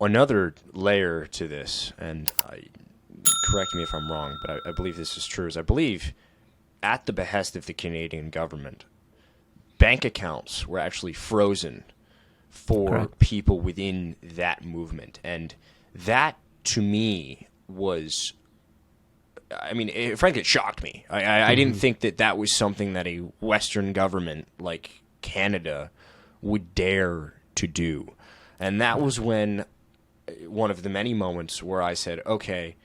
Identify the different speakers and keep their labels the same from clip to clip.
Speaker 1: another layer to this, and correct me if I'm wrong, but I believe this is true, is I believe at the behest of the Canadian government, bank accounts were actually frozen for
Speaker 2: Correct.
Speaker 1: people within that movement. And that, to me, was, I mean, frankly, it shocked me. I didn't think that was something that a Western government like Canada would dare to do. And that was when one of the many moments where I said, okay,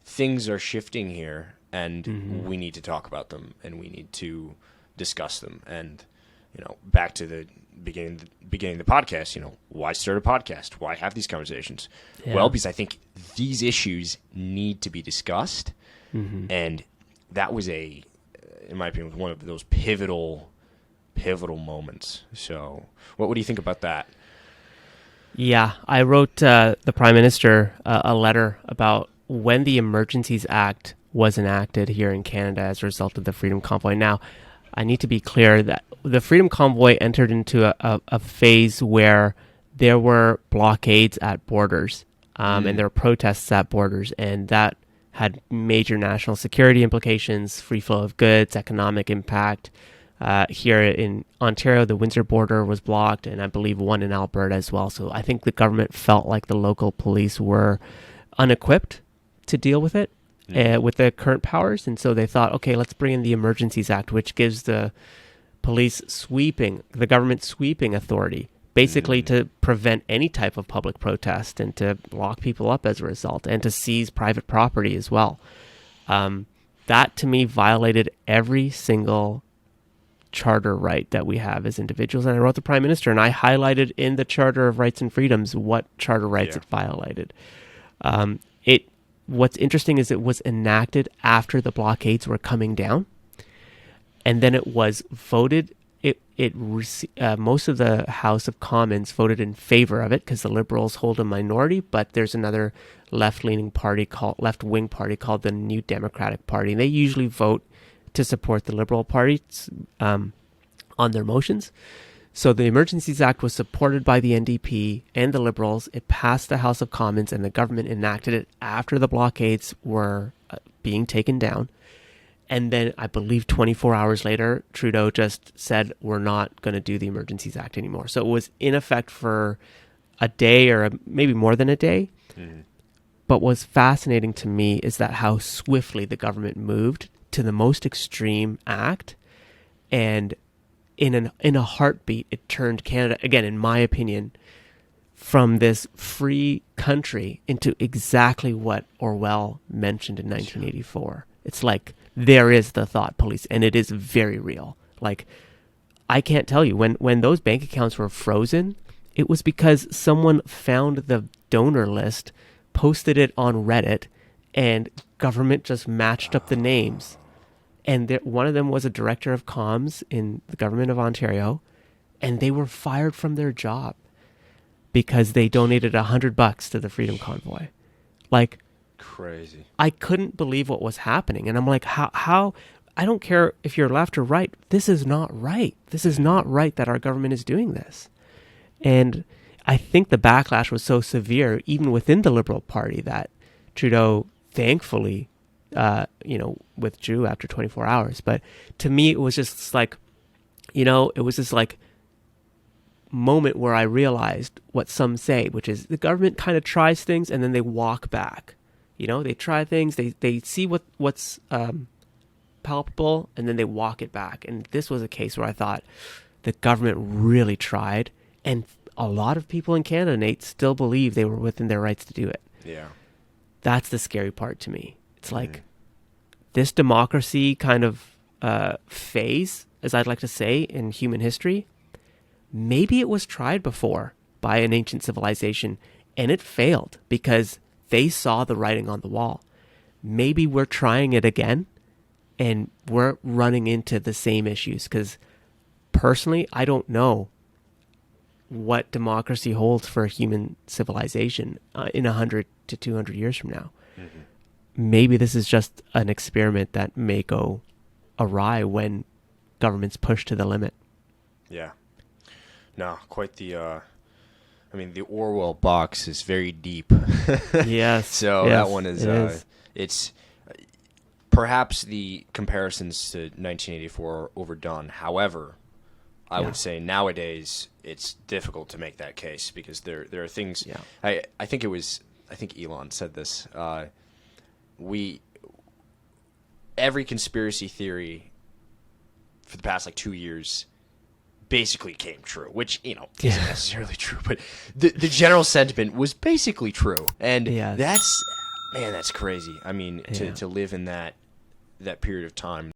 Speaker 1: things are shifting here, and we need to talk about them, and we need to discuss them. And, back to the beginning of the podcast, why start a podcast? Why have these conversations?
Speaker 2: Yeah.
Speaker 1: Well, because I think these issues need to be discussed. And that was in my opinion, one of those pivotal moments. So what do you think about that?
Speaker 2: Yeah, I wrote the Prime Minister a letter about when the Emergencies Act was enacted here in Canada as a result of the Freedom Convoy. Now, I need to be clear that the Freedom Convoy entered into a phase where there were blockades at borders and there were protests at borders, and that had major national security implications, free flow of goods, economic impact. Here in Ontario, the Windsor border was blocked, and I believe one in Alberta as well. So I think the government felt like the local police were unequipped to deal with it with the current powers. And so they thought, okay, let's bring in the Emergencies Act, which gives the police the government sweeping authority, basically to prevent any type of public protest and to lock people up as a result and to seize private property as well. That to me violated every single charter right that we have as individuals. And I wrote the Prime Minister and I highlighted in the Charter of Rights and Freedoms what charter rights it violated. What's interesting is it was enacted after the blockades were coming down, and then it was voted. Most of the House of Commons voted in favor of it because the Liberals hold a minority, but there's another left-wing party called the New Democratic Party, and they usually vote to support the Liberal Party on their motions. So the Emergencies Act was supported by the NDP and the Liberals. It passed the House of Commons, and the government enacted it after the blockades were being taken down. And then I believe 24 hours later, Trudeau just said, we're not going to do the Emergencies Act anymore. So it was in effect for a day or maybe more than a day. But what's fascinating to me is that how swiftly the government moved to the most extreme act. And in a heartbeat, it turned Canada, again, in my opinion, from this free country into exactly what Orwell mentioned in 1984. It's like, there is the thought police, and it is very real. Like, I can't tell you, when those bank accounts were frozen, it was because someone found the donor list, posted it on Reddit, and government just matched up the names. And one of them was a director of comms in the government of Ontario, and they were fired from their job because they donated $100 to the Freedom Convoy. Like,
Speaker 1: crazy.
Speaker 2: I couldn't believe what was happening. And I'm like, how I don't care if you're left or right. This is not right. This is not right that our government is doing this. And I think the backlash was so severe, even within the Liberal Party, that Trudeau thankfully, withdrew after 24 hours. But to me, it was just like, it was this like moment where I realized what some say, which is the government kind of tries things and then they walk back. They try things, they see what's palpable, and then they walk it back. And this was a case where I thought the government really tried, and a lot of people in Canada, Nate, still believe they were within their rights to do it.
Speaker 1: Yeah.
Speaker 2: That's the scary part to me. It's like this democracy kind of phase, as I'd like to say, in human history, maybe it was tried before by an ancient civilization, and it failed because they saw the writing on the wall. Maybe we're trying it again, and we're running into the same issues. Because personally, I don't know what democracy holds for a human civilization in 100 to 200 years from now. Maybe this is just an experiment that may go awry when governments push to the limit.
Speaker 1: Yeah. No, quite the I mean, the Orwell box is very deep.
Speaker 2: Yes.
Speaker 1: So
Speaker 2: yes,
Speaker 1: that one is,
Speaker 2: it is.
Speaker 1: it's perhaps the comparisons to 1984 are overdone. However, I would say nowadays it's difficult to make that case because there are things.
Speaker 2: Yeah.
Speaker 1: I think Elon said this. Every conspiracy theory for the past 2 years basically came true, which isn't necessarily true, but the general sentiment was basically true, and that's crazy. I mean, to live in that period of time.